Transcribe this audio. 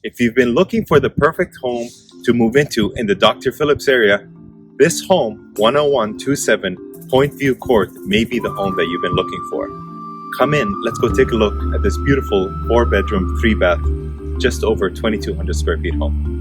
If you've been looking for the perfect home to move into in the Dr. Phillips area, this home, 10127 Point View Court, may be the home that you've been looking for. Come in, let's go take a look at this beautiful 4-bedroom, 3-bath, just over 2,200 square feet home.